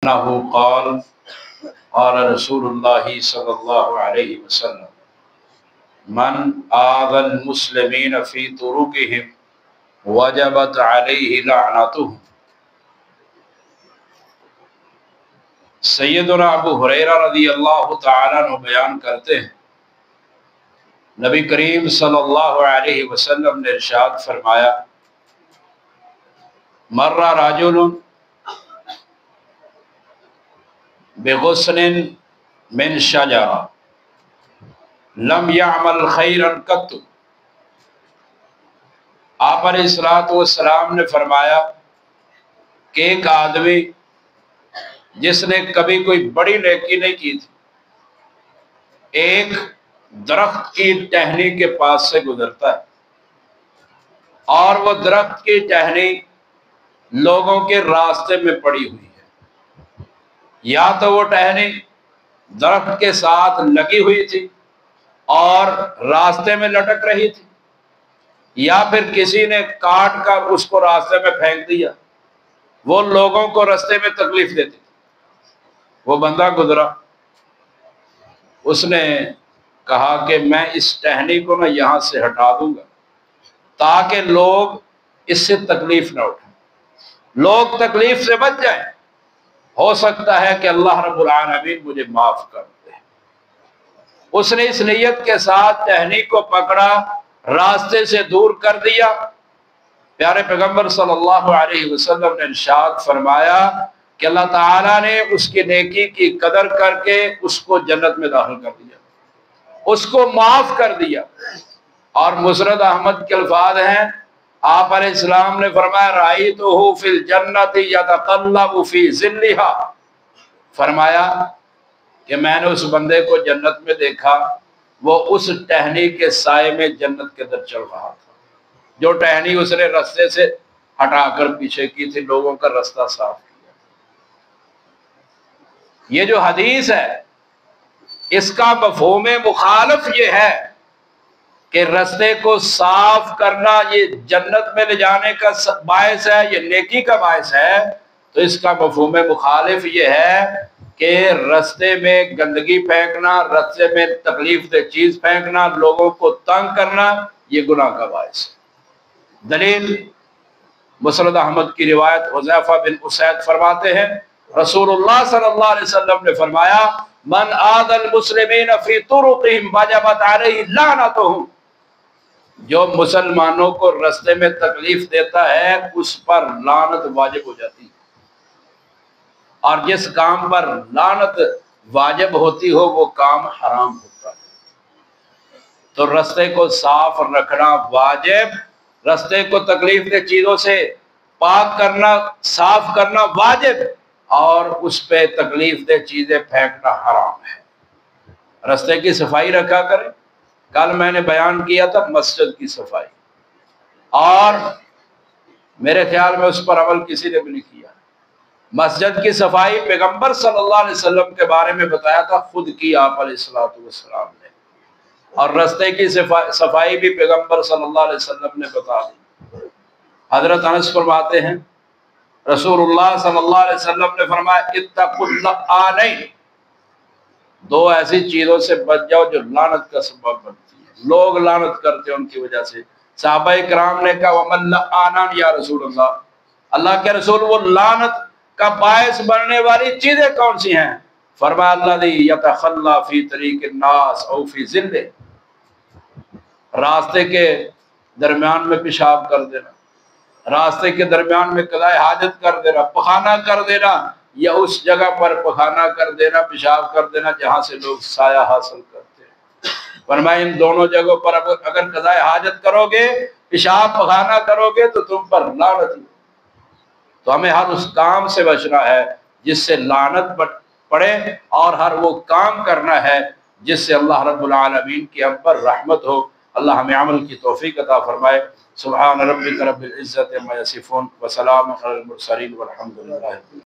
انه قال قال رسول اللہ صلی اللہ علیہ وسلم من آذى المسلمین فی طرقهم وجبت علیہ لعنتهم۔ سیدنا ابو ہریرہ رضی اللہ تعالیٰ عنہ بیان کرتے ہیں، نبی کریم صلی اللہ علیہ وسلم نے ارشاد فرمایا، مر رجل بغصن من شجرہ لم يعمل خیرا قط۔ آپ علیہ الصلوۃ والسلام نے فرمایا کہ ایک آدمی جس نے کبھی کوئی بڑی نیکی نہیں کی تھی، ایک درخت کی ٹہنی کے پاس سے گزرتا ہے اور وہ درخت کی ٹہنی لوگوں کے راستے میں پڑی ہوئی ہے، یا تو وہ ٹہنی درخت کے ساتھ لگی ہوئی تھی اور راستے میں لٹک رہی تھی، یا پھر کسی نے کاٹ کر اس کو راستے میں پھینک دیا، وہ لوگوں کو راستے میں تکلیف دیتی تھی۔ وہ بندہ گزرا، اس نے کہا کہ میں اس ٹہنی کو یہاں سے ہٹا دوں گا تاکہ لوگ اس سے تکلیف نہ اٹھائیں، لوگ تکلیف سے بچ جائیں، ہو سکتا ہے کہ اللہ رب العالمین مجھے معاف کر دے۔ اس نے اس نیت کے ساتھ ٹہنی کو پکڑا، راستے سے دور کر دیا۔ پیارے پیغمبر صلی اللہ علیہ وسلم نے ارشاد فرمایا کہ اللہ تعالیٰ نے اس کی نیکی کی قدر کر کے اس کو جنت میں داخل کر دیا، اس کو معاف کر دیا۔ اور مسند احمد کے الفاظ ہیں، آپ علیہ السلام نے فرمایا رأیتہ فی الجنۃ یتقلب فی ظلھا، فرمایا کہ میں نے اس بندے کو جنت میں دیکھا، وہ اس ٹہنی کے سائے میں جنت کے اندر چل رہا تھا، جو ٹہنی اس نے رستے سے ہٹا کر پیچھے کی تھی، لوگوں کا راستہ صاف کیا۔ یہ جو حدیث ہے اس کا مفہوم مخالف یہ ہے کہ رستے کو صاف کرنا یہ جنت میں لے جانے کا باعث ہے، یہ نیکی کا باعث ہے، تو اس کا مفہوم مخالف یہ ہے کہ رستے میں گندگی پھینکنا، رستے میں تکلیف دہ چیز پھینکنا، لوگوں کو تنگ کرنا، یہ گناہ کا باعث ہے۔ دلیل مسند احمد کی روایت، حذیفہ بن اسید فرماتے ہیں رسول اللہ صلی اللہ علیہ وسلم نے فرمایا من آذى المسلمین فی طرقهم وجبت علیہ لعنتهم، جو مسلمانوں کو رستے میں تکلیف دیتا ہے اس پر لعنت واجب ہو جاتی ہے، اور جس کام پر لعنت واجب ہوتی ہو وہ کام حرام ہوتا ہے۔ تو رستے کو صاف رکھنا واجب، رستے کو تکلیف دہ چیزوں سے پاک کرنا، صاف کرنا واجب، اور اس پہ تکلیف دہ چیزیں پھینکنا حرام ہے۔ رستے کی صفائی رکھا کریں، کل میں نے بیان کیا تھا مسجد کی صفائی، اور میرے خیال میں اس پر عمل کسی نے بھی نہیں کیا۔ مسجد کی صفائی پیغمبر صلی اللہ علیہ وسلم کے بارے میں بتایا تھا، خود کی آپ علیہ الصلوۃ والسلام نے، اور رستے کی صفائی بھی پیغمبر صلی اللہ علیہ وسلم نے بتا دی۔ حضرت انس فرماتے ہیں رسول اللہ صلی اللہ علیہ وسلم نے فرمایا اتقوا اللعانین، دو ایسی چیزوں سے بچ جاؤ جو لعنت کا سبب بنتی ہے، لوگ لعنت کرتے ہیں ان کی وجہ سے۔ صحابہ کرام نے کہا ومن لعانان یا رسول اللہ، اللہ کے رسول وہ لعنت کا باعث بننے والی چیزیں کون سی ہیں؟ فرمایا الذی یتخلی فی طریق الناس او فی ظلہ، راستے کے درمیان میں پیشاب کر دینا، راستے کے درمیان میں قضاء حاجت کر دینا، پخانہ کر دینا، یا اس جگہ پر پخانہ کر دینا، پیشاب کر دینا جہاں سے لوگ سایہ حاصل کرتے ہیں۔ فرمایا ان دونوں جگہوں پر اگر قضاء حاجت کرو گے، پیشاب پخانہ کرو گے تو تم پر لعنت ہے۔ تو ہمیں ہر اس کام سے بچنا ہے جس سے لعنت پڑے، اور ہر وہ کام کرنا ہے جس سے اللہ رب العالمین کی ہم پر رحمت ہو۔ اللہ ہمیں عمل کی توفیق عطا فرمائے۔ سبحان ربک رب العزت عما یصفون وسلام علی المرسلین والحمد للہ۔